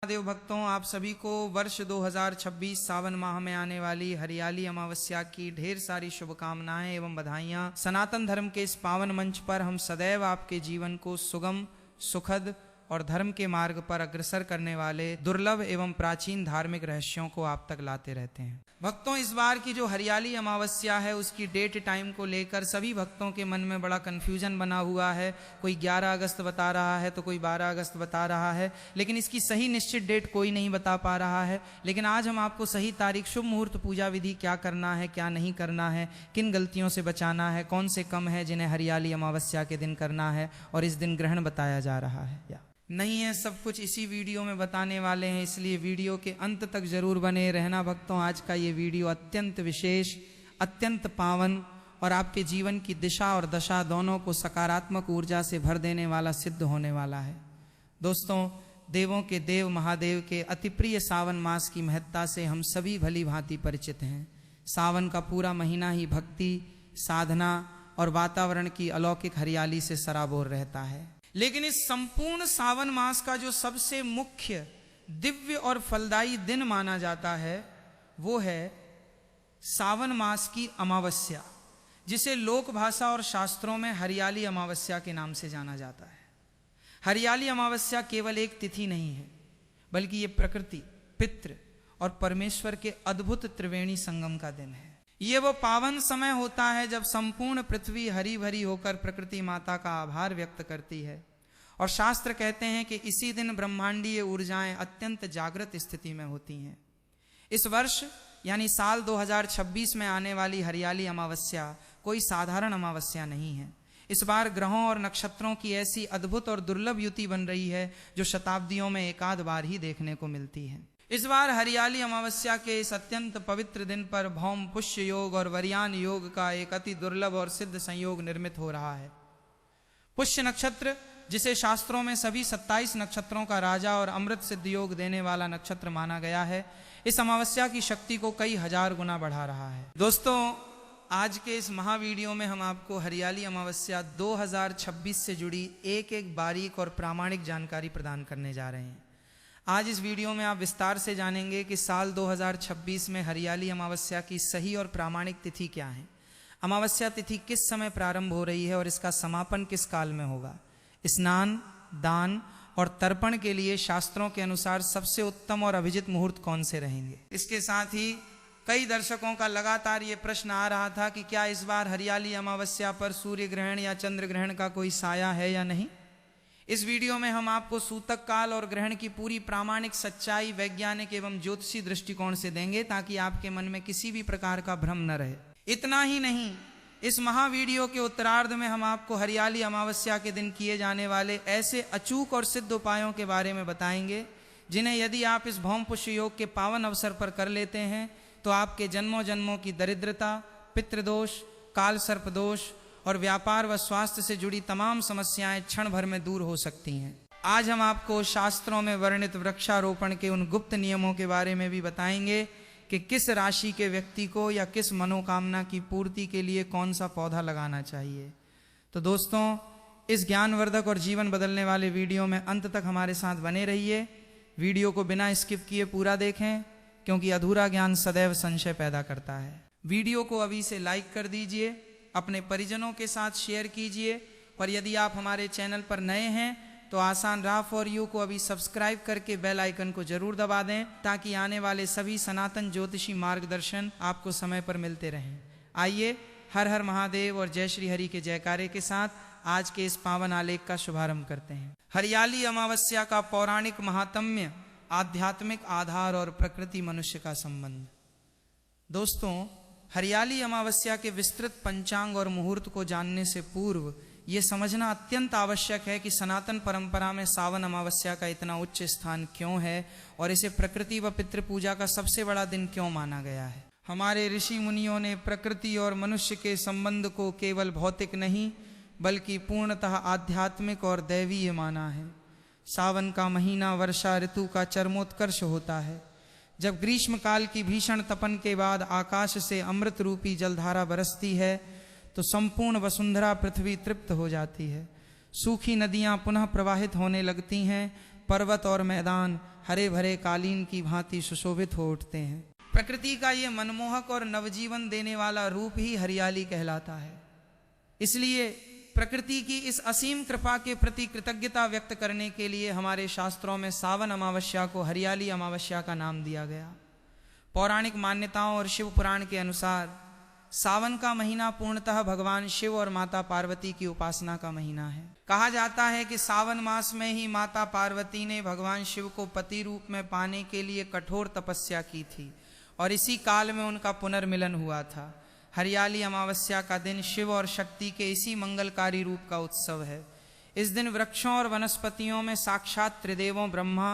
महादेव भक्तों, आप सभी को वर्ष 2026 सावन माह में आने वाली हरियाली अमावस्या की ढेर सारी शुभकामनाएं एवं बधाइयां। सनातन धर्म के इस पावन मंच पर हम सदैव आपके जीवन को सुगम, सुखद और धर्म के मार्ग पर अग्रसर करने वाले दुर्लभ एवं प्राचीन धार्मिक रहस्यों को आप तक लाते रहते हैं। भक्तों, इस बार की जो हरियाली अमावस्या है उसकी डेट टाइम को लेकर सभी भक्तों के मन में बड़ा कन्फ्यूजन बना हुआ है। कोई 11 अगस्त बता रहा है तो कोई 12 अगस्त बता रहा है, लेकिन इसकी सही निश्चित डेट कोई नहीं बता पा रहा है। लेकिन आज हम आपको सही तारीख, शुभ मुहूर्त, पूजा विधि, क्या करना है क्या नहीं करना है, किन गलतियों से बचाना है, कौन से कम है जिन्हें हरियाली अमावस्या के दिन करना है, और इस दिन ग्रहण बताया जा रहा है या नहीं है, सब कुछ इसी वीडियो में बताने वाले हैं। इसलिए वीडियो के अंत तक जरूर बने रहना भक्तों। आज का ये वीडियो अत्यंत विशेष, अत्यंत पावन और आपके जीवन की दिशा और दशा दोनों को सकारात्मक ऊर्जा से भर देने वाला सिद्ध होने वाला है। दोस्तों, देवों के देव महादेव के अति प्रिय सावन मास की महत्ता से हम सभी भली भांति परिचित हैं। सावन का पूरा महीना ही भक्ति, साधना और वातावरण की अलौकिक हरियाली से सराबोर रहता है। लेकिन इस संपूर्ण सावन मास का जो सबसे मुख्य, दिव्य और फलदायी दिन माना जाता है वो है सावन मास की अमावस्या, जिसे लोक भाषा और शास्त्रों में हरियाली अमावस्या के नाम से जाना जाता है। हरियाली अमावस्या केवल एक तिथि नहीं है, बल्कि ये प्रकृति, पितृ और परमेश्वर के अद्भुत त्रिवेणी संगम का दिन है। ये वो पावन समय होता है जब संपूर्ण पृथ्वी हरी भरी होकर प्रकृति माता का आभार व्यक्त करती है। और शास्त्र कहते हैं कि इसी दिन ब्रह्मांडीय ऊर्जाएं अत्यंत जागृत स्थिति में होती हैं। इस वर्ष यानी साल 2026 में आने वाली हरियाली अमावस्या कोई साधारण अमावस्या नहीं है। इस बार ग्रहों और नक्षत्रों की ऐसी अद्भुत और दुर्लभ युति बन रही है जो शताब्दियों में एकाध बार ही देखने को मिलती है। इस बार हरियाली अमावस्या के इस अत्यंत पवित्र दिन पर भौम पुष्य योग और वरियान योग का एक अति दुर्लभ और सिद्ध संयोग निर्मित हो रहा है। पुष्य नक्षत्र, जिसे शास्त्रों में सभी 27 नक्षत्रों का राजा और अमृत सिद्ध योग देने वाला नक्षत्र माना गया है, इस अमावस्या की शक्ति को कई हजार गुना बढ़ा रहा है। दोस्तों, आज के इस महावीडियो में हम आपको हरियाली अमावस्या 2026 से जुड़ी एक एक बारीक और प्रामाणिक जानकारी प्रदान करने जा रहे हैं। आज इस वीडियो में आप विस्तार से जानेंगे कि साल 2026 में हरियाली अमावस्या की सही और प्रामाणिक तिथि क्या है, अमावस्या तिथि किस समय प्रारंभ हो रही है और इसका समापन किस काल में होगा, स्नान, दान और तर्पण के लिए शास्त्रों के अनुसार सबसे उत्तम और अभिजित मुहूर्त कौन से रहेंगे। इसके साथ ही कई दर्शकों का लगातार ये प्रश्न आ रहा था कि क्या इस बार हरियाली अमावस्या पर सूर्य ग्रहण या चंद्र ग्रहण का कोई साया है या नहीं। इस वीडियो में हम आपको सूतक काल और ग्रहण की पूरी प्रामाणिक सच्चाई वैज्ञानिक एवं ज्योतिषी दृष्टिकोण से देंगे, ताकि आपके मन में किसी भी प्रकार का भ्रम न रहे। इतना ही नहीं, इस महावीडियो के उत्तरार्ध में हम आपको हरियाली अमावस्या के दिन किए जाने वाले ऐसे अचूक और सिद्ध उपायों के बारे में बताएंगे, जिन्हें यदि आप इस भौम पुष्य योग के पावन अवसर पर कर लेते हैं तो आपके जन्मों जन्मों की दरिद्रता, पितृदोष, काल सर्प दोष और व्यापार व स्वास्थ्य से जुड़ी तमाम समस्याएं क्षण भर में दूर हो सकती हैं। आज हम आपको शास्त्रों में वर्णित वृक्षारोपण के उन गुप्त नियमों के बारे में भी बताएंगे कि किस राशि के व्यक्ति को या किस मनोकामना की पूर्ति के लिए कौन सा पौधा लगाना चाहिए। तो दोस्तों, इस ज्ञानवर्धक और जीवन बदलने वाले वीडियो में अंत तक हमारे साथ बने रहिए। वीडियो को बिना स्किप किए पूरा देखें, क्योंकि अधूरा ज्ञान सदैव संशय पैदा करता है। वीडियो को अभी से लाइक कर दीजिए, अपने परिजनों के साथ शेयर कीजिए, और यदि आप हमारे चैनल पर नए हैं तो आसान राह फॉर यू को अभी सब्सक्राइब करके बेल आइकन को जरूर दबा दें, ताकि आने वाले सभी सनातन ज्योतिषी मार्गदर्शन आपको समय पर मिलते रहें। आइए, हर हर महादेव और जय श्री हरि के जयकारे के साथ आज के इस पावन आलेख का शुभारंभ करते हैं। हरियाली अमावस्या का पौराणिक महात्म्य, आध्यात्मिक आधार और प्रकृति मनुष्य का संबंध। दोस्तों, हरियाली अमावस्या के विस्तृत पंचांग और मुहूर्त को जानने से पूर्व ये समझना अत्यंत आवश्यक है कि सनातन परंपरा में सावन अमावस्या का इतना उच्च स्थान क्यों है और इसे प्रकृति व पितृ पूजा का सबसे बड़ा दिन क्यों माना गया है। हमारे ऋषि मुनियों ने प्रकृति और मनुष्य के संबंध को केवल भौतिक नहीं बल्कि पूर्णतः आध्यात्मिक और दैवीय माना है। सावन का महीना वर्षा ऋतु का चरमोत्कर्ष होता है, जब ग्रीष्म काल की भीषण तपन के बाद आकाश से अमृत रूपी जलधारा बरसती है तो संपूर्ण वसुंधरा पृथ्वी तृप्त हो जाती है। सूखी नदियां पुनः प्रवाहित होने लगती हैं, पर्वत और मैदान हरे भरे कालीन की भांति सुशोभित हो उठते हैं। प्रकृति का ये मनमोहक और नवजीवन देने वाला रूप ही हरियाली कहलाता है। इसलिए प्रकृति की इस असीम कृपा के प्रति कृतज्ञता व्यक्त करने के लिए हमारे शास्त्रों में सावन अमावस्या को हरियाली अमावस्या का नाम दिया गया। पौराणिक मान्यताओं और शिव पुराण के अनुसार सावन का महीना पूर्णतः भगवान शिव और माता पार्वती की उपासना का महीना है। कहा जाता है कि सावन मास में ही माता पार्वती ने भगवान शिव को पति रूप में पाने के लिए कठोर तपस्या की थी और इसी काल में उनका पुनर्मिलन हुआ था। हरियाली अमावस्या का दिन शिव और शक्ति के इसी मंगलकारी रूप का उत्सव है। इस दिन वृक्षों और वनस्पतियों में साक्षात त्रिदेवों ब्रह्मा,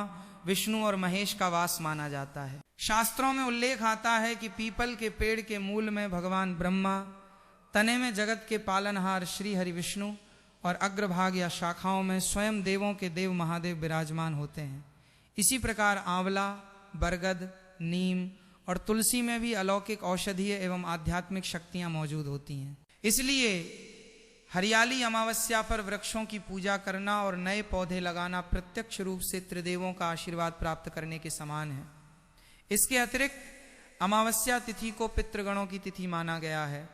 विष्णु और महेश का वास माना जाता है। शास्त्रों में उल्लेख आता है कि पीपल के पेड़ के मूल में भगवान ब्रह्मा, तने में जगत के पालनहार श्री हरि विष्णु और अग्रभाग या शाखाओं में स्वयं देवों के देव महादेव विराजमान होते हैं। इसी प्रकार आंवला, बरगद, नीम और तुलसी में भी अलौकिक औषधीय एवं आध्यात्मिक शक्तियां मौजूद होती हैं। इसलिए हरियाली अमावस्या पर वृक्षों की पूजा करना और नए पौधे लगाना प्रत्यक्ष रूप से त्रिदेवों का आशीर्वाद प्राप्त करने के समान है। इसके अतिरिक्त अमावस्या तिथि को पितृगणों की तिथि माना गया है।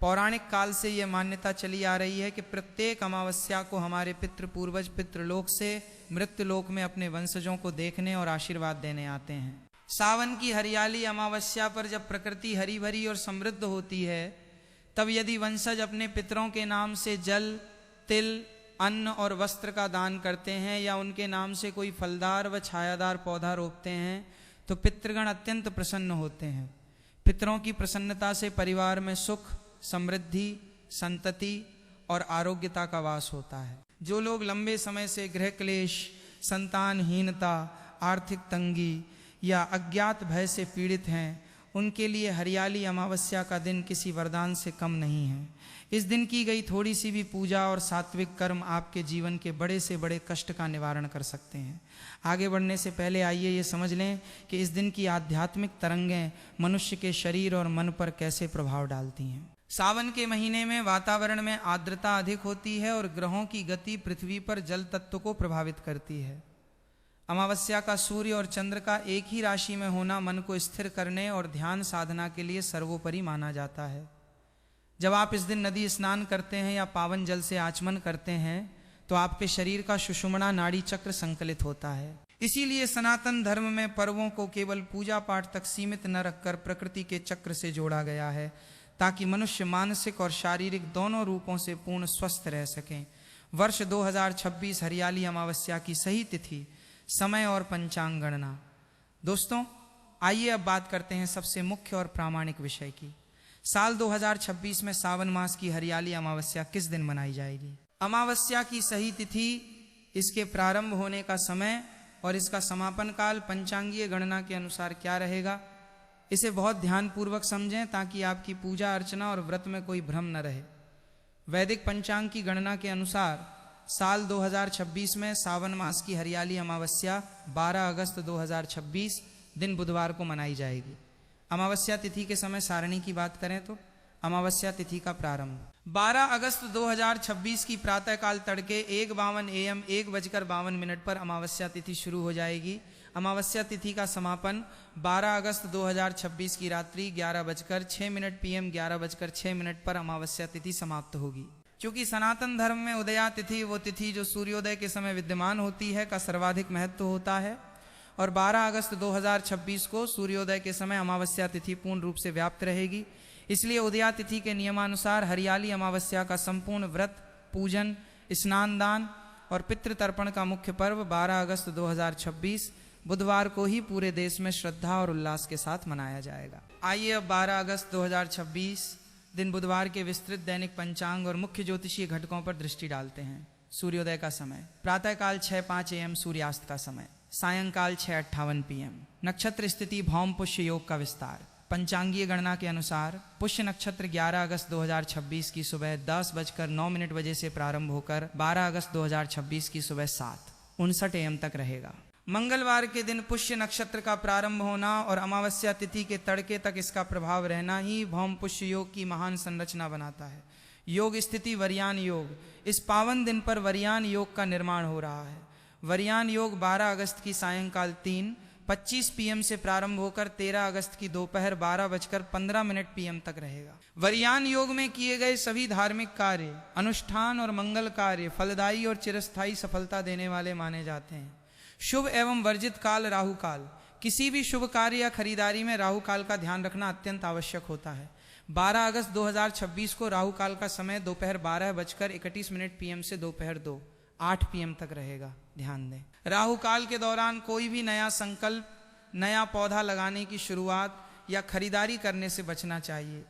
पौराणिक काल से यह मान्यता चली आ रही है कि प्रत्येक अमावस्या को हमारे पितृ पूर्वज पितृलोक से मृत्युलोक में अपने वंशजों को देखने और आशीर्वाद देने आते हैं। सावन की हरियाली अमावस्या पर जब प्रकृति हरी भरी और समृद्ध होती है, तब यदि वंशज अपने पितरों के नाम से जल, तिल, अन्न और वस्त्र का दान करते हैं या उनके नाम से कोई फलदार व छायादार पौधा रोपते हैं तो पितृगण अत्यंत प्रसन्न होते हैं। पितरों की प्रसन्नता से परिवार में सुख, समृद्धि, संतति और आरोग्यता का वास होता है। जो लोग लंबे समय से गृह क्लेश, संतानहीनता, आर्थिक तंगी या अज्ञात भय से पीड़ित हैं, उनके लिए हरियाली अमावस्या का दिन किसी वरदान से कम नहीं है। इस दिन की गई थोड़ी सी भी पूजा और सात्विक कर्म आपके जीवन के बड़े से बड़े कष्ट का निवारण कर सकते हैं। आगे बढ़ने से पहले आइए ये समझ लें कि इस दिन की आध्यात्मिक तरंगें मनुष्य के शरीर और मन पर कैसे प्रभाव डालती हैं। सावन के महीने में वातावरण में आर्द्रता अधिक होती है और ग्रहों की गति पृथ्वी पर जल तत्व को प्रभावित करती है। अमावस्या का सूर्य और चंद्र का एक ही राशि में होना मन को स्थिर करने और ध्यान साधना के लिए सर्वोपरि माना जाता है। जब आप इस दिन नदी स्नान करते हैं या पावन जल से आचमन करते हैं तो आपके शरीर का सुषुम्ना नाड़ी चक्र संकलित होता है। इसीलिए सनातन धर्म में पर्वों को केवल पूजा पाठ तक सीमित न रखकर प्रकृति के चक्र से जोड़ा गया है, ताकि मनुष्य मानसिक और शारीरिक दोनों रूपों से पूर्ण स्वस्थ रह सकें। वर्ष 2026 हरियाली अमावस्या की सही तिथि, समय और पंचांग गणना। दोस्तों, आइए अब बात करते हैं सबसे मुख्य और प्रामाणिक विषय की। साल 2026 में सावन मास की हरियाली अमावस्या किस दिन मनाई जाएगी? अमावस्या की सही तिथि, इसके प्रारंभ होने का समय और इसका समापन काल पंचांगीय गणना के अनुसार क्या रहेगा, इसे बहुत ध्यानपूर्वक समझें ताकि आपकी पूजा अर्चना और व्रत में कोई भ्रम न रहे। वैदिक पंचांग की गणना के अनुसार साल 2026 में सावन मास की हरियाली अमावस्या 12 अगस्त 2026 दिन बुधवार को मनाई जाएगी। अमावस्या तिथि के समय सारणी की बात करें तो अमावस्या तिथि का प्रारंभ 12 अगस्त 2026 की प्रातःकाल तड़के 1:52 AM 1:52 पर अमावस्या तिथि शुरू हो जाएगी। अमावस्या तिथि का समापन 12 अगस्त 2026 की रात्रि 11:06 PM 11:06 पर अमावस्या तिथि समाप्त होगी। क्योंकि सनातन धर्म में उदया तिथि, वो तिथि जो सूर्योदय के समय विद्यमान होती है, का सर्वाधिक महत्व होता है और 12 अगस्त 2026 को सूर्योदय के समय अमावस्या तिथि पूर्ण रूप से व्याप्त रहेगी। इसलिए उदया तिथि के नियमानुसार हरियाली अमावस्या का संपूर्ण व्रत, पूजन, स्नान दान और पितृतर्पण का मुख्य पर्व 12 अगस्त 2026 बुधवार को ही पूरे देश में श्रद्धा और उल्लास के साथ मनाया जाएगा। आइए अब 12 अगस्त 2026 दिन बुधवार के विस्तृत दैनिक पंचांग और मुख्य ज्योतिषीय घटकों पर दृष्टि डालते हैं। सूर्योदय का समय प्रातःकाल 6:05 AM सूर्यास्त का समय, सायंकाल 6:58 PM। नक्षत्र स्थिति भौम पुष्य योग का विस्तार। पंचांगीय गणना के अनुसार पुष्य नक्षत्र 11 अगस्त 2026 की सुबह 10:09 बजे से प्रारंभ होकर 12 अगस्त 2026 की सुबह 7:59 AM तक रहेगा। मंगलवार के दिन पुष्य नक्षत्र का प्रारंभ होना और अमावस्या तिथि के तड़के तक इसका प्रभाव रहना ही भौम पुष्य योग की महान संरचना बनाता है। योग स्थिति वरयान योग। इस पावन दिन पर वरयान योग का निर्माण हो रहा है। वरयान योग 12 अगस्त की सायंकाल 3:25 PM से प्रारंभ होकर 13 अगस्त की दोपहर 12:15 PM तक रहेगा। वरयान योग में किए गए सभी धार्मिक कार्य, अनुष्ठान और मंगल कार्य फलदायी और चिरस्थायी सफलता देने वाले माने जाते हैं। शुभ एवं वर्जित काल राहु काल। किसी भी शुभ कार्य या खरीदारी में राहु काल का ध्यान रखना अत्यंत आवश्यक होता है। 12 अगस्त 2026 को राहु काल का समय दोपहर 12:31 PM से दोपहर 2:08 PM तक रहेगा, ध्यान दें। राहु काल के दौरान कोई भी नया संकल्प, नया पौधा लगाने की शुरुआत या खरीदारी करने से बचना चाहिए।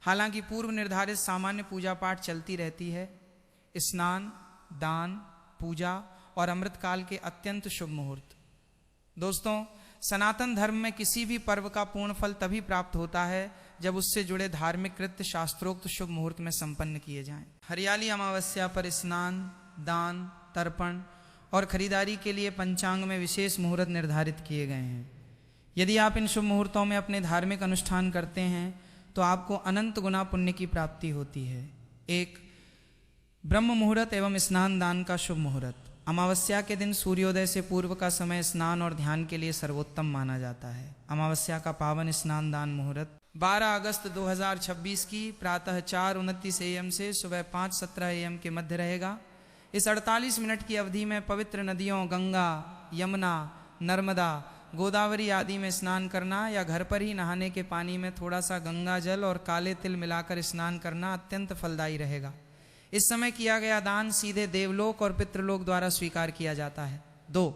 हालांकि पूर्व निर्धारित सामान्य पूजा पाठ चलती रहती है। स्नान, दान, पूजा और अमृत काल के अत्यंत शुभ मुहूर्त। दोस्तों, सनातन धर्म में किसी भी पर्व का पूर्ण फल तभी प्राप्त होता है जब उससे जुड़े धार्मिक कृत्य शास्त्रोक्त शुभ मुहूर्त में संपन्न किए जाएं। हरियाली अमावस्या पर स्नान, दान, तर्पण और खरीदारी के लिए पंचांग में विशेष मुहूर्त निर्धारित किए गए हैं। यदि आप इन शुभ मुहूर्तों में अपने धार्मिक अनुष्ठान करते हैं तो आपको अनंत गुना पुण्य की प्राप्ति होती है। 1. ब्रह्म मुहूर्त एवं स्नान दान का शुभ मुहूर्त। अमावस्या के दिन सूर्योदय से पूर्व का समय स्नान और ध्यान के लिए सर्वोत्तम माना जाता है। अमावस्या का पावन स्नान दान मुहूर्त 12 अगस्त 2026 की प्रातः 4:29 AM से सुबह 5:17 AM के मध्य रहेगा। इस 48 मिनट की अवधि में पवित्र नदियों गंगा, यमुना, नर्मदा, गोदावरी आदि में स्नान करना या घर पर ही नहाने के पानी में थोड़ा सा गंगा जल और काले तिल मिलाकर स्नान करना अत्यंत फलदायी रहेगा। इस समय किया गया दान सीधे देवलोक और पितृलोक द्वारा स्वीकार किया जाता है। 2.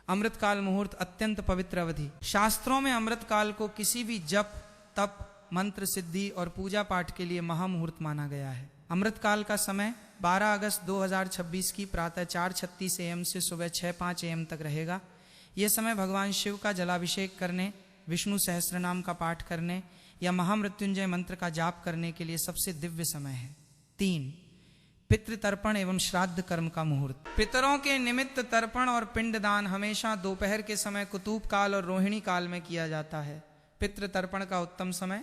अमृतकाल मुहूर्त अत्यंत पवित्र अवधि। शास्त्रों में अमृतकाल को किसी भी जप, तप, मंत्र सिद्धि और पूजा पाठ के लिए महामुहूर्त माना गया है। अमृतकाल का समय 12 अगस्त 2026 की प्रातः 4:36 AM से सुबह 6:05 AM तक रहेगा। यह समय भगवान शिव का जलाभिषेक करने, विष्णु सहस्त्र नाम का पाठ करने या महामृत्युंजय मंत्र का जाप करने के लिए सबसे दिव्य समय है। 3. पितृतर्पण एवं श्राद्ध कर्म का मुहूर्त। पितरों के निमित्त तर्पण और पिंडदान हमेशा दोपहर के समय कुतूब काल और रोहिणी काल में किया जाता है। पितृतर्पण का उत्तम समय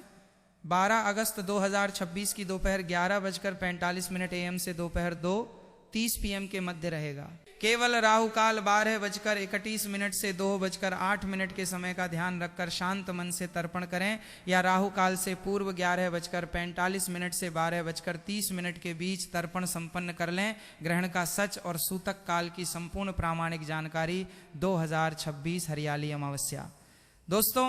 12 अगस्त 2026 की दोपहर 11:45 AM से दोपहर 2:30 PM के मध्य रहेगा। केवल राहु काल 12:31 से 2:08 के समय का ध्यान रखकर शांत मन से तर्पण करें या राहु काल से पूर्व 11:45 से 12:30 के बीच तर्पण संपन्न कर लें। ग्रहण का सच और सूतक काल की संपूर्ण प्रामाणिक जानकारी 2026 हरियाली अमावस्या। दोस्तों,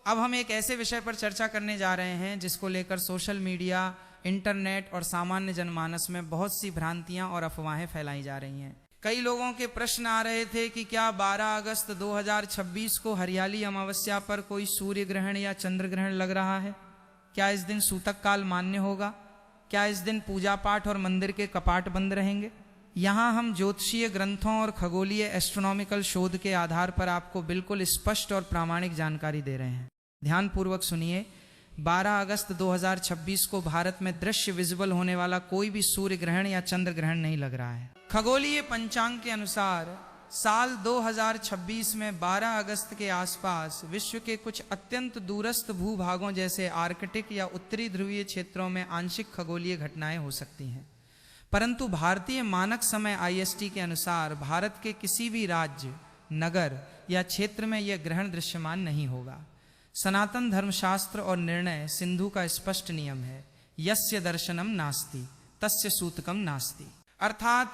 अब हम एक ऐसे विषय पर चर्चा करने जा रहे हैं जिसको लेकर सोशल मीडिया, इंटरनेट और सामान्य जनमानस में बहुत सी भ्रांतियां और अफवाहें फैलाई जा रही हैं। कई लोगों के प्रश्न आ रहे थे कि क्या 12 अगस्त 2026 को हरियाली अमावस्या पर कोई सूर्य ग्रहण या चंद्र ग्रहण लग रहा है? क्या इस दिन सूतक काल मान्य होगा? क्या इस दिन पूजा पाठ और मंदिर के कपाट बंद रहेंगे? यहाँ हम ज्योतिषीय ग्रंथों और खगोलीय एस्ट्रोनॉमिकल शोध के आधार पर आपको बिल्कुल स्पष्ट और प्रामाणिक जानकारी दे रहे हैं। ध्यान पूर्वक सुनिए। 12 अगस्त 2026 को भारत में दृश्य विजिबल होने वाला कोई भी सूर्य ग्रहण या चंद्र ग्रहण नहीं लग रहा है। खगोलीय पंचांग के अनुसार साल 2026 में 12 अगस्त के आसपास विश्व के कुछ अत्यंत दूरस्थ भूभागों जैसे आर्कटिक या उत्तरी ध्रुवीय क्षेत्रों में आंशिक खगोलीय घटनाएं हो सकती हैं। परंतु भारतीय मानक समय IST के अनुसार भारत के किसी भी राज्य, नगर या क्षेत्र में यह ग्रहण दृश्यमान नहीं होगा। सनातन धर्मशास्त्र और निर्णय सिंधु का स्पष्ट नियम है, यस्य दर्शनम नास्ति तस्य सूतकम नास्ति। अर्थात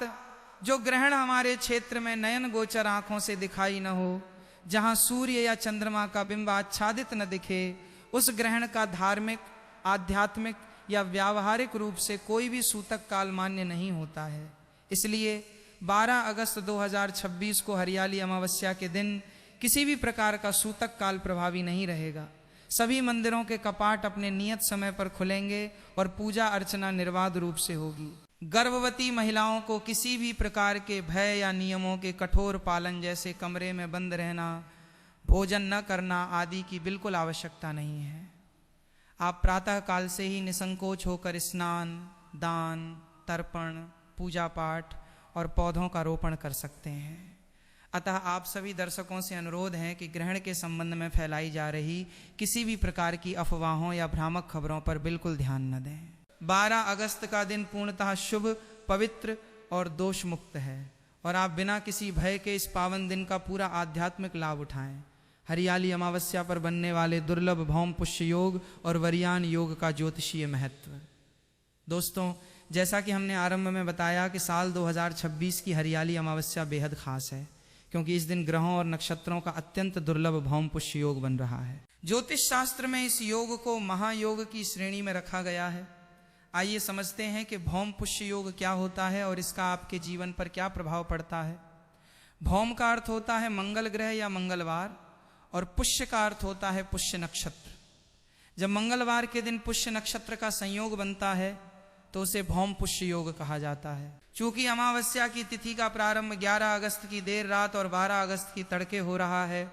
जो ग्रहण हमारे क्षेत्र में नयन गोचर आंखों से दिखाई न हो, जहां सूर्य या चंद्रमा का बिंब आच्छादित न दिखे, उस ग्रहण का धार्मिक, आध्यात्मिक या व्यावहारिक रूप से कोई भी सूतक काल मान्य नहीं होता है। इसलिए 12 अगस्त 2026 को हरियाली अमावस्या के दिन किसी भी प्रकार का सूतक काल प्रभावी नहीं रहेगा। सभी मंदिरों के कपाट अपने नियत समय पर खुलेंगे और पूजा अर्चना निर्बाध रूप से होगी। गर्भवती महिलाओं को किसी भी प्रकार के भय या नियमों के कठोर पालन जैसे कमरे में बंद रहना, भोजन न करना आदि की बिल्कुल आवश्यकता नहीं है। आप प्रातः काल से ही निसंकोच होकर स्नान, दान, तर्पण, पूजा पाठ और पौधों का रोपण कर सकते हैं। अतः आप सभी दर्शकों से अनुरोध है कि ग्रहण के संबंध में फैलाई जा रही किसी भी प्रकार की अफवाहों या भ्रामक खबरों पर बिल्कुल ध्यान न दें। 12 अगस्त का दिन पूर्णतः शुभ, पवित्र और दोष मुक्त है और आप बिना किसी भय के इस पावन दिन का पूरा आध्यात्मिक लाभ उठाएं। हरियाली अमावस्या पर बनने वाले दुर्लभ भौम पुष्य योग और वरियान योग का ज्योतिषीय महत्व। दोस्तों, जैसा कि हमने आरंभ में बताया कि साल 2026 की हरियाली अमावस्या बेहद खास है, क्योंकि इस दिन ग्रहों और नक्षत्रों का अत्यंत दुर्लभ भौम पुष्य योग बन रहा है। ज्योतिष शास्त्र में इस योग को महायोग की श्रेणी में रखा गया है। आइए समझते हैं कि भौम पुष्य योग क्या होता है और इसका आपके जीवन पर क्या प्रभाव पड़ता है। भौम का अर्थ होता है मंगल ग्रह या मंगलवार, और पुष्य का अर्थ होता है पुष्य नक्षत्र। जब मंगलवार के दिन पुष्य नक्षत्र का संयोग बनता है तो उसे भौम पुष्य योग कहा जाता है। चूंकि अमावस्या की तिथि का प्रारंभ 11 अगस्त की देर रात और 12 अगस्त की तड़के हो रहा है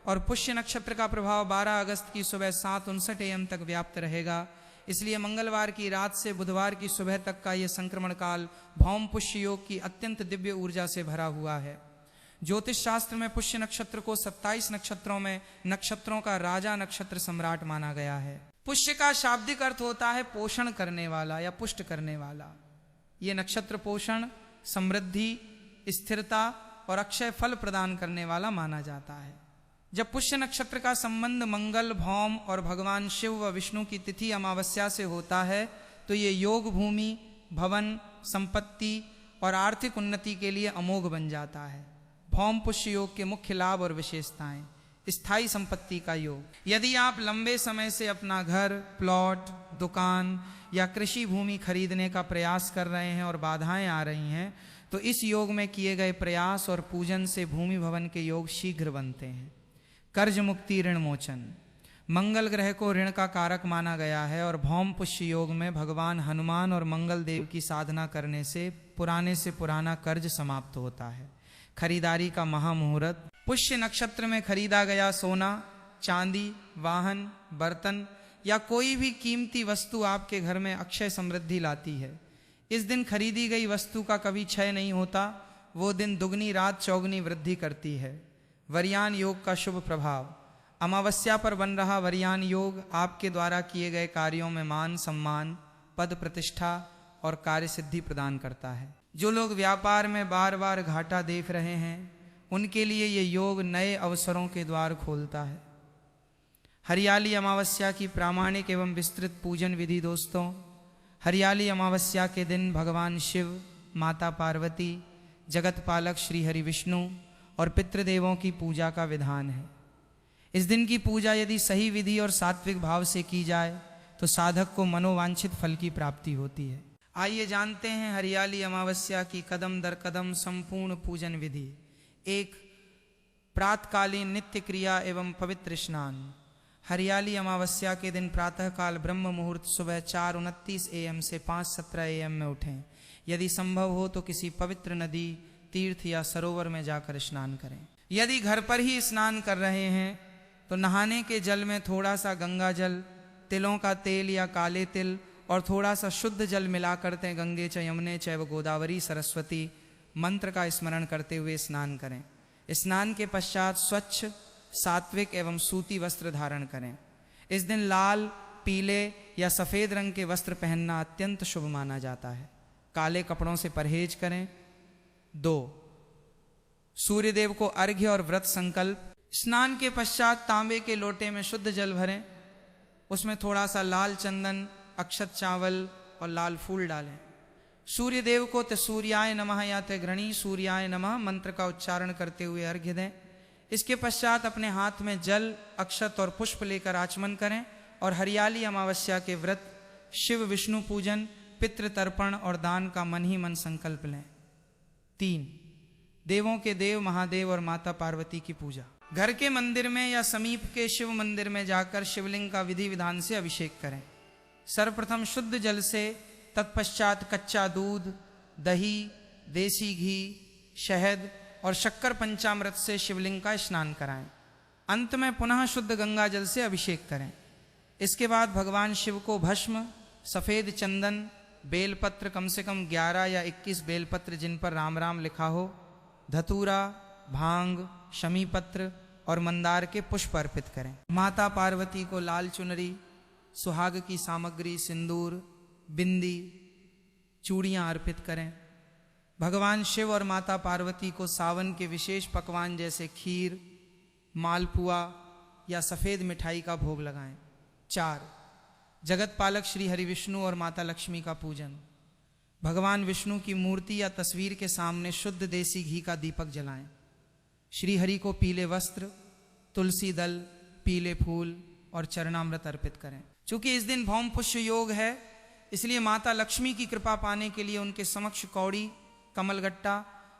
और पुष्य नक्षत्र का प्रभाव 12 अगस्त की सुबह 7:59 AM तक व्याप्त रहेगा, इसलिए मंगलवार की रात से बुधवार की सुबह तक का यह संक्रमण काल भौम पुष्य योग की अत्यंत दिव्य ऊर्जा से भरा हुआ है। ज्योतिष शास्त्र में पुष्य नक्षत्र को 27 नक्षत्रों में नक्षत्रों का राजा नक्षत्र सम्राट माना गया है। पुष्य का शाब्दिक अर्थ होता है पोषण करने वाला या पुष्ट करने वाला। ये नक्षत्र पोषण, समृद्धि, स्थिरता और अक्षय फल प्रदान करने वाला माना जाता है। जब पुष्य नक्षत्र का संबंध मंगल, भौम और भगवान शिव व विष्णु की तिथि अमावस्या से होता है तो ये योग भूमि, भवन, संपत्ति और आर्थिक उन्नति के लिए अमोघ बन जाता है। भौम पुष्य योग के मुख्य लाभ और विशेषताएं। स्थायी संपत्ति का योग। यदि आप लंबे समय से अपना घर, प्लॉट, दुकान या कृषि भूमि खरीदने का प्रयास कर रहे हैं और बाधाएं आ रही हैं, तो इस योग में किए गए प्रयास और पूजन से भूमि भवन के योग शीघ्र बनते हैं। कर्ज मुक्ति, ऋण मोचन। मंगल ग्रह को ऋण का कारक माना गया है और भौम पुष्य योग में भगवान हनुमान और मंगल देव की साधना करने से पुराना कर्ज समाप्त होता है। खरीदारी का महामुहूर्त। पुष्य नक्षत्र में खरीदा गया सोना, चांदी, वाहन, बर्तन या कोई भी कीमती वस्तु आपके घर में अक्षय समृद्धि लाती है। इस दिन खरीदी गई वस्तु का कभी क्षय नहीं होता, वो दिन दुगनी रात चौगनी वृद्धि करती है। वरियान योग का शुभ प्रभाव। अमावस्या पर बन रहा वरियान योग आपके द्वारा किए गए कार्यों में मान, सम्मान, पद प्रतिष्ठा और कार्य सिद्धि प्रदान करता है। जो लोग व्यापार में बार बार घाटा देख रहे हैं उनके लिए ये योग नए अवसरों के द्वार खोलता है। हरियाली अमावस्या की प्रामाणिक एवं विस्तृत पूजन विधि। दोस्तों, हरियाली अमावस्या के दिन भगवान शिव, माता पार्वती, जगत पालक श्री हरि विष्णु और पितृदेवों की पूजा का विधान है। इस दिन की पूजा यदि सही विधि और सात्विक भाव से की जाए तो साधक को मनोवांछित फल की प्राप्ति होती है। आइए जानते हैं हरियाली अमावस्या की कदम दर कदम संपूर्ण पूजन विधि। 1. प्रातकालीन नित्य क्रिया एवं पवित्र स्नान। हरियाली अमावस्या के दिन प्रातःकाल ब्रह्म मुहूर्त सुबह 4:29 AM से 5:17 AM में उठें। यदि संभव हो तो किसी पवित्र नदी, तीर्थ या सरोवर में जाकर स्नान करें। यदि घर पर ही स्नान कर रहे हैं तो नहाने के जल में थोड़ा सा गंगा जल, तिलों का तेल या काले तिल और थोड़ा सा शुद्ध जल मिला करते गंगे च यमुने चैव गोदावरी सरस्वती मंत्र का स्मरण करते हुए स्नान करें। स्नान के पश्चात स्वच्छ, सात्विक एवं सूती वस्त्र धारण करें। इस दिन लाल, पीले या सफ़ेद रंग के वस्त्र पहनना अत्यंत शुभ माना जाता है। काले कपड़ों से परहेज करें। 2. सूर्यदेव को अर्घ्य और व्रत संकल्प। स्नान के पश्चात तांबे के लोटे में शुद्ध जल भरें, उसमें थोड़ा सा लाल चंदन, अक्षत चावल और लाल फूल डालें। सूर्यदेव को ते सूर्याय नमः या ते घृणी सूर्याय नमः मंत्र का उच्चारण करते हुए अर्घ्य दें। इसके पश्चात अपने हाथ में जल, अक्षत और पुष्प लेकर आचमन करें और हरियाली अमावस्या के व्रत, शिव विष्णु पूजन, पितृ तर्पण और दान का मन ही मन संकल्प लें। 3. देवों के देव महादेव और माता पार्वती की पूजा। घर के मंदिर में या समीप के शिव मंदिर में जाकर शिवलिंग का विधि विधान से अभिषेक करें। सर्वप्रथम शुद्ध जल से, तत्पश्चात कच्चा दूध, दही, देसी घी, शहद और शक्कर पंचामृत से शिवलिंग का स्नान कराएं। अंत में पुनः शुद्ध गंगा जल से अभिषेक करें। इसके बाद भगवान शिव को भस्म, सफ़ेद चंदन, बेलपत्र कम से कम 11 या 21 बेलपत्र जिन पर राम राम लिखा हो, धतूरा, भांग, शमी पत्र और मंदार के पुष्प अर्पित करें। माता पार्वती को लाल चुनरी, सुहाग की सामग्री, सिंदूर, बिंदी, चूड़ियाँ अर्पित करें। भगवान शिव और माता पार्वती को सावन के विशेष पकवान जैसे खीर, मालपुआ या सफ़ेद मिठाई का भोग लगाएं। 4. जगत पालक श्री हरि विष्णु और माता लक्ष्मी का पूजन। भगवान विष्णु की मूर्ति या तस्वीर के सामने शुद्ध देसी घी का दीपक जलाएं। श्री हरि को पीले वस्त्र, तुलसी दल, पीले फूल और चरणामृत अर्पित करें। चूंकि इस दिन भौम पुष्य योग है, इसलिए माता लक्ष्मी की कृपा पाने के लिए उनके समक्ष कौड़ी, कमलगट्टा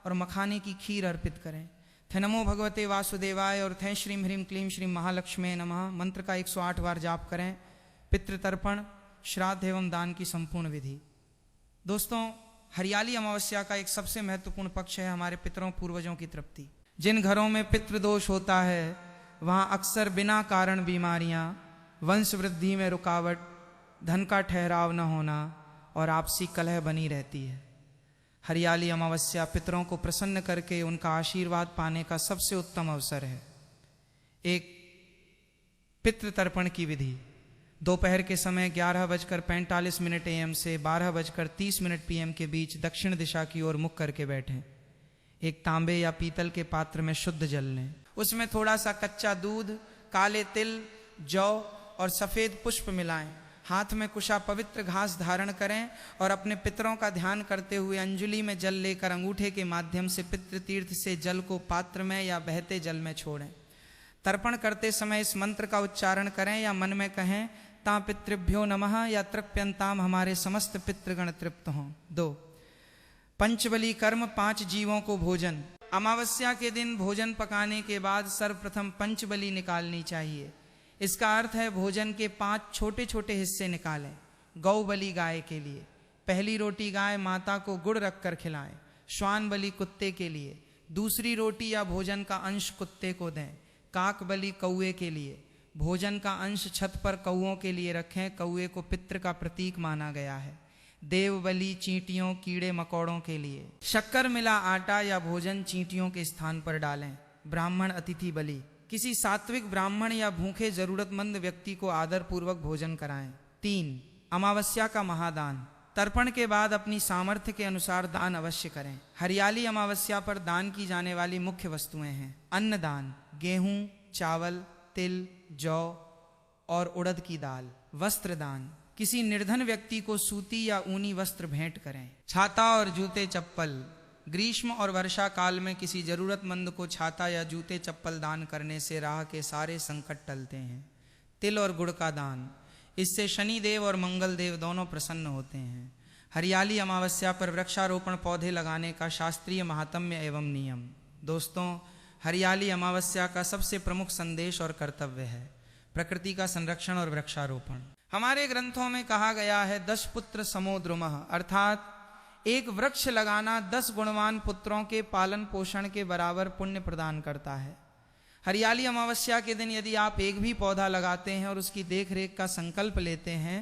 और मखाने की खीर अर्पित करें। थे नमो भगवते वासुदेवाय और थे श्रीम ह्रीम क्लीम श्री महालक्ष्मी नमः मंत्र का 108 बार जाप करें। पितृतर्पण, श्राद्ध एवं दान की संपूर्ण विधि। दोस्तों, हरियाली अमावस्या का एक सबसे महत्वपूर्ण पक्ष है हमारे पितरों पूर्वजों की तृप्ति। जिन घरों में पितृदोष होता है वहाँ अक्सर बिना कारण बीमारियाँ, वंश वृद्धि में रुकावट, धन का ठहराव न होना और आपसी कलह बनी रहती है। हरियाली अमावस्या पितरों को प्रसन्न करके उनका आशीर्वाद पाने का सबसे उत्तम अवसर है। 1. पितृतर्पण की विधि। दोपहर के समय 11:45 AM से 12:30 PM के बीच दक्षिण दिशा की ओर मुख करके बैठें। एक तांबे या पीतल के पात्र में शुद्ध जल लें। उसमें थोड़ा सा कच्चा दूध, काले तिल, जौ और सफ़ेद पुष्प मिलाएं। हाथ में कुशा पवित्र घास धारण करें और अपने पितरों का ध्यान करते हुए अंजुलि में जल लेकर अंगूठे के माध्यम से पितृतीर्थ से जल को पात्र में या बहते जल में छोड़ें। तर्पण करते समय इस मंत्र का उच्चारण करें या मन में कहें, ता पितृभ्यो नमः या तृप्यंताम, हमारे समस्त पितृगण तृप्त हों। 2. पंचबली कर्म, 5 जीवों को भोजन। अमावस्या के दिन भोजन पकाने के बाद सर्वप्रथम पंचबली निकालनी चाहिए। इसका अर्थ है भोजन के 5 छोटे छोटे हिस्से निकालें। गौ बलि गाय के लिए, पहली रोटी गाय माता को गुड़ रखकर खिलाएं। श्वान बलि कुत्ते के लिए, दूसरी रोटी या भोजन का अंश कुत्ते को दें। काक बलि कौए के लिए, भोजन का अंश छत पर कौओं के लिए रखें। कौए को पितृ का प्रतीक माना गया है। देव बलि चींटियों, कीड़े मकोड़ों के लिए। शक्कर मिला आटा या भोजन चींटियों के स्थान पर डालें। ब्राह्मण अतिथि बलि, किसी सात्विक ब्राह्मण या भूखे जरूरतमंद व्यक्ति को आदर पूर्वक भोजन कराएं। 3. अमावस्या का महादान। तर्पण के बाद अपनी सामर्थ्य के अनुसार दान अवश्य करें। हरियाली अमावस्या पर दान की जाने वाली मुख्य वस्तुएं हैं। अन्नदान, गेहूं, चावल, तिल, जौ और उड़द की दाल। वस्त्रदान, किसी निर्धन व्यक्ति को सूती या ऊनी वस्त्र भेंट करें। छाता और जूते चप्पल, ग्रीष्म और वर्षा काल में किसी जरूरतमंद को छाता या जूते चप्पल दान करने से राह के सारे संकट टलते हैं। तिल और गुड़ का दान, इससे शनि देव और मंगल देव दोनों प्रसन्न होते हैं। हरियाली अमावस्या पर वृक्षारोपण, पौधे लगाने का शास्त्रीय महात्म्य एवं नियम। दोस्तों, हरियाली अमावस्या का सबसे प्रमुख संदेश और कर्तव्य है प्रकृति का संरक्षण और वृक्षारोपण। हमारे ग्रंथों में कहा गया है 10 पुत्र समो द्रुमः, अर्थात एक वृक्ष लगाना 10 गुणवान पुत्रों के पालन पोषण के बराबर पुण्य प्रदान करता है। हरियाली अमावस्या के दिन यदि आप एक भी पौधा लगाते हैं और उसकी देख रेख का संकल्प लेते हैं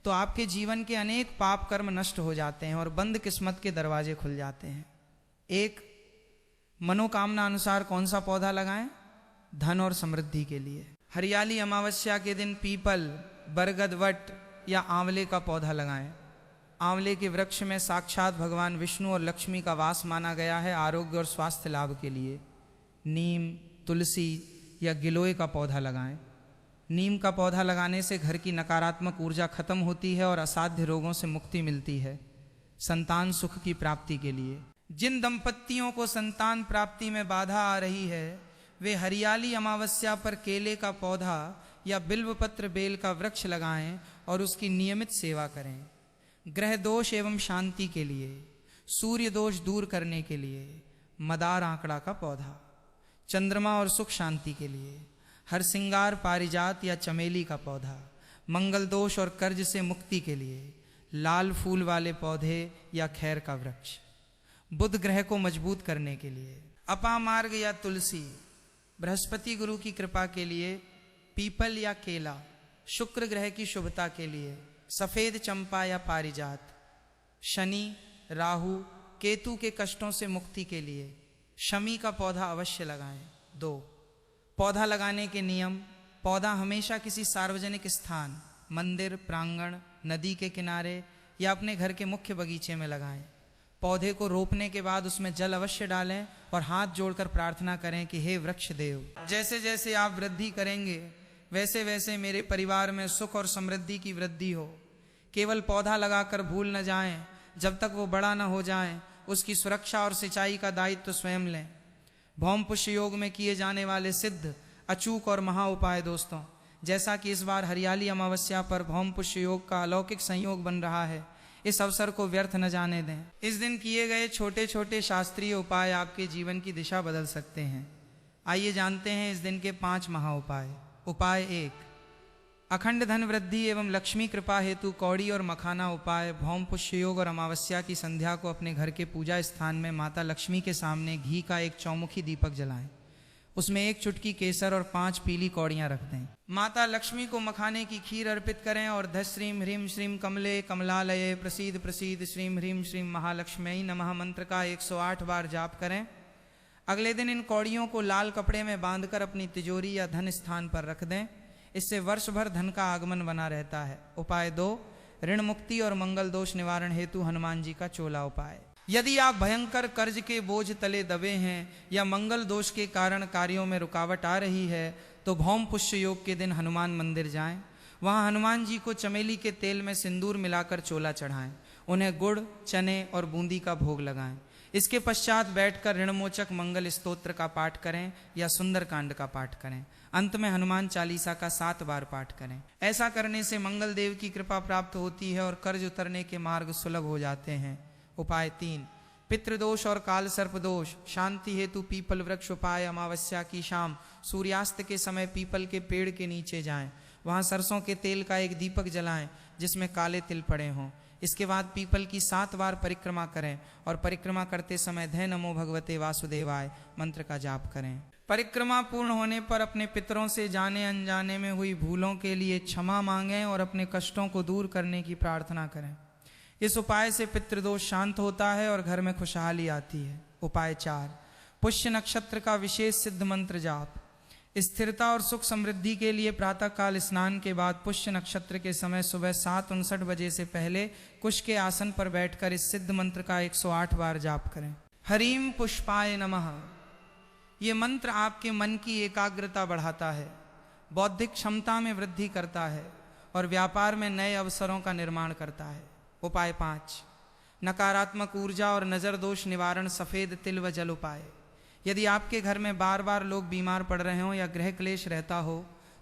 तो आपके जीवन के अनेक पाप कर्म नष्ट हो जाते हैं और बंद किस्मत के दरवाजे खुल जाते हैं। 1. मनोकामना अनुसार कौन सा पौधा लगाएं? धन और समृद्धि के लिए। हरियाली अमावस्या के दिन पीपल, बरगद, वट या आंवले का पौधा लगाएं। आंवले के वृक्ष में साक्षात भगवान विष्णु और लक्ष्मी का वास माना गया है आरोग्य और स्वास्थ्य लाभ के लिए। नीम, तुलसी या गिलोय का पौधा लगाएं। नीम का पौधा लगाने से घर की नकारात्मक ऊर्जा खत्म होती है और असाध्य रोगों से मुक्ति मिलती है। संतान सुख की प्राप्ति के लिए। जिन दंपत्तियों को संतान प्राप्ति में बाधा आ रही है वे हरियाली अमावस्या पर केले का पौधा या बिल्वपत्र बेल का वृक्ष लगाएं और उसकी नियमित सेवा करें। ग्रह दोष एवं शांति के लिए, सूर्य दोष दूर करने के लिए मदार आंकड़ा का पौधा। चंद्रमा और सुख शांति के लिए हरसिंगार, पारिजात या चमेली का पौधा। मंगल दोष और कर्ज से मुक्ति के लिए लाल फूल वाले पौधे या खैर का वृक्ष। बुध ग्रह को मजबूत करने के लिए अपामार्ग या तुलसी। बृहस्पति गुरु की कृपा के लिए पीपल या केला। शुक्र ग्रह की शुभता के लिए सफेद चंपा या पारिजात। शनि, राहु, केतु के कष्टों से मुक्ति के लिए शमी का पौधा अवश्य लगाएं। 2. पौधा लगाने के नियम। पौधा हमेशा किसी सार्वजनिक स्थान, मंदिर प्रांगण, नदी के किनारे या अपने घर के मुख्य बगीचे में लगाएं। पौधे को रोपने के बाद उसमें जल अवश्य डालें और हाथ जोड़कर प्रार्थना करें कि हे वृक्ष देव, जैसे जैसे आप वृद्धि करेंगे वैसे वैसे मेरे परिवार में सुख और समृद्धि की वृद्धि हो। केवल पौधा लगाकर भूल न जाएं, जब तक वो बड़ा न हो जाए उसकी सुरक्षा और सिंचाई का दायित्व तो स्वयं लें। भौम पुष्य योग में किए जाने वाले सिद्ध, अचूक और महा उपाय दोस्तों, जैसा कि इस बार हरियाली अमावस्या पर भौम पुष्य योग का अलौकिक संयोग बन रहा है, इस अवसर को व्यर्थ न जाने दें। इस दिन किए गए छोटे छोटे शास्त्रीय उपाय आपके जीवन की दिशा बदल सकते हैं। आइए जानते हैं इस दिन के 5 महा उपाय। उपाय 1, अखंड धन वृद्धि एवं लक्ष्मी कृपा हेतु कौड़ी और मखाना उपाय। भौम पुष्य योग और अमावस्या की संध्या को अपने घर के पूजा स्थान में माता लक्ष्मी के सामने घी का एक चौमुखी दीपक जलाएं। उसमें 1 चुटकी केसर और 5 पीली कौड़ियां रख दें। माता लक्ष्मी को मखाने की खीर अर्पित करें और धस श्रीम ह्रीम श्रीम कमले कमलालये प्रसीद प्रसीद श्रीम ह्रीम श्रीम महालक्ष्मी नमः मंत्र का 108 बार जाप करें। अगले दिन इन कौड़ियों को लाल कपड़े में बांधकर अपनी तिजोरी या धन स्थान पर रख दें। इससे वर्ष भर धन का आगमन बना रहता है। उपाय 2, ऋण मुक्ति और मंगल दोष निवारण हेतु हनुमान जी का चोला उपाय। यदि आप भयंकर कर्ज के बोझ तले दबे हैं या मंगल दोष के कारण कार्यों में रुकावट आ रही है तो भौम पुष्य योग के दिन हनुमान मंदिर जाएं। वहां हनुमान जी को चमेली के तेल में सिंदूर मिलाकर चोला चढ़ाएं। उन्हें गुड़, चने और बूंदी का भोग लगाएं। इसके पश्चात बैठकर ऋणमोचक मंगल स्तोत्र का पाठ करें या सुंदरकांड का पाठ करें। अंत में हनुमान चालीसा का 7 बार पाठ करें। ऐसा करने से मंगल देव की कृपा प्राप्त होती है और कर्ज उतरने के मार्ग सुलभ हो जाते हैं। उपाय 3, पितृदोष और काल सर्प दोष शांति हेतु पीपल वृक्ष उपाय। अमावस्या की शाम सूर्यास्त के समय पीपल के पेड़ के नीचे जाएं। वहां सरसों के तेल का एक दीपक जलाएं जिसमें काले तिल पड़े हों। इसके बाद पीपल की 7 बार परिक्रमा करें और परिक्रमा करते समय धै नमो भगवते वासुदेवाय मंत्र का जाप करें। परिक्रमा पूर्ण होने पर अपने पितरों से जाने अनजाने में हुई भूलों के लिए क्षमा मांगें और अपने कष्टों को दूर करने की प्रार्थना करें। इस उपाय से पितृदोष शांत होता है और घर में खुशहाली आती है। उपाय 4, पुष्य नक्षत्र का विशेष सिद्ध मंत्र जाप। स्थिरता और सुख समृद्धि के लिए प्रातःकाल स्नान के बाद पुष्य नक्षत्र के समय सुबह 7:59 बजे से पहले कुश के आसन पर बैठकर इस सिद्ध मंत्र का 108 बार जाप करें। हरीम पुष्पाय नमः। ये मंत्र आपके मन की एकाग्रता बढ़ाता है, बौद्धिक क्षमता में वृद्धि करता है और व्यापार में नए अवसरों का निर्माण करता है। उपाय 5, नकारात्मक ऊर्जा और नजर दोष निवारण सफेद तिल व जल उपाय। यदि आपके घर में बार बार लोग बीमार पड़ रहे हों या गृह क्लेश रहता हो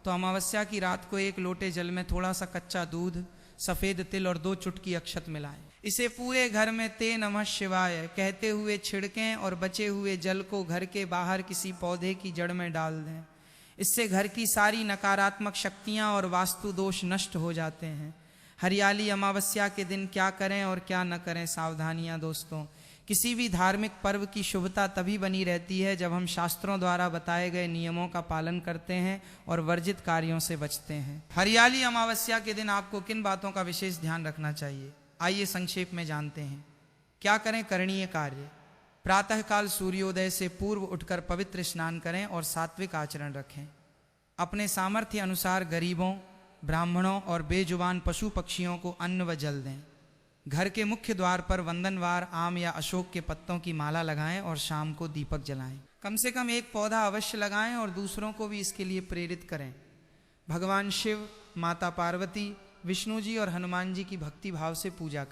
तो अमावस्या की रात को 1 लोटे जल में थोड़ा सा कच्चा दूध, सफेद तिल और 2 चुटकी अक्षत मिलाएं। इसे पूरे घर में ते नमः शिवाय कहते हुए छिड़कें और बचे हुए जल को घर के बाहर किसी पौधे की जड़ में डाल दें। इससे घर की सारी नकारात्मक शक्तियां और वास्तु दोष नष्ट हो जाते हैं। हरियाली अमावस्या के दिन क्या करें और क्या न करें, सावधानियां दोस्तों। किसी भी धार्मिक पर्व की शुभता तभी बनी रहती है जब हम शास्त्रों द्वारा बताए गए नियमों का पालन करते हैं और वर्जित कार्यों से बचते हैं। हरियाली अमावस्या के दिन आपको किन बातों का विशेष ध्यान रखना चाहिए, आइए संक्षेप में जानते हैं। क्या करें करणीय कार्य। प्रातःकाल सूर्योदय से पूर्व उठकर पवित्र स्नान करें और सात्विक आचरण रखें। अपने सामर्थ्य अनुसार गरीबों, ब्राह्मणों और बेजुबान पशु पक्षियों को अन्न व जल दें। घर के मुख्य द्वार पर वंदनवार आम या अशोक के पत्तों की माला लगाएं और शाम को दीपक जलाएं। कम से कम 1 पौधा अवश्य लगाएं और दूसरों को भी इसके लिए प्रेरित करें। भगवान शिव, माता पार्वती, विष्णु जी और हनुमान जी की भक्ति भाव से पूजा करें।